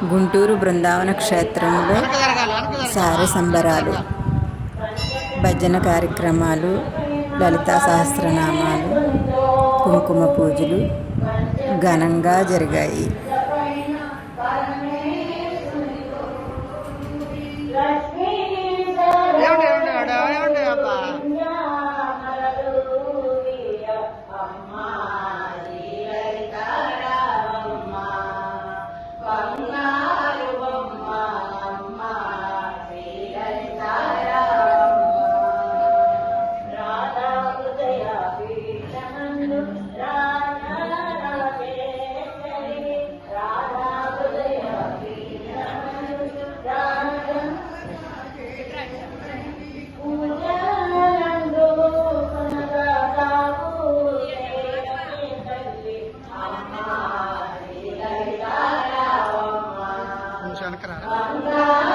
గుంటూరు బృందావన క్షేత్రంలో సారె సంబరాలు, భజన కార్యక్రమాలు, లలితా సహస్రనామాలు, కుంకుమ పూజలు ఘనంగా జరిగాయి. వెనకరా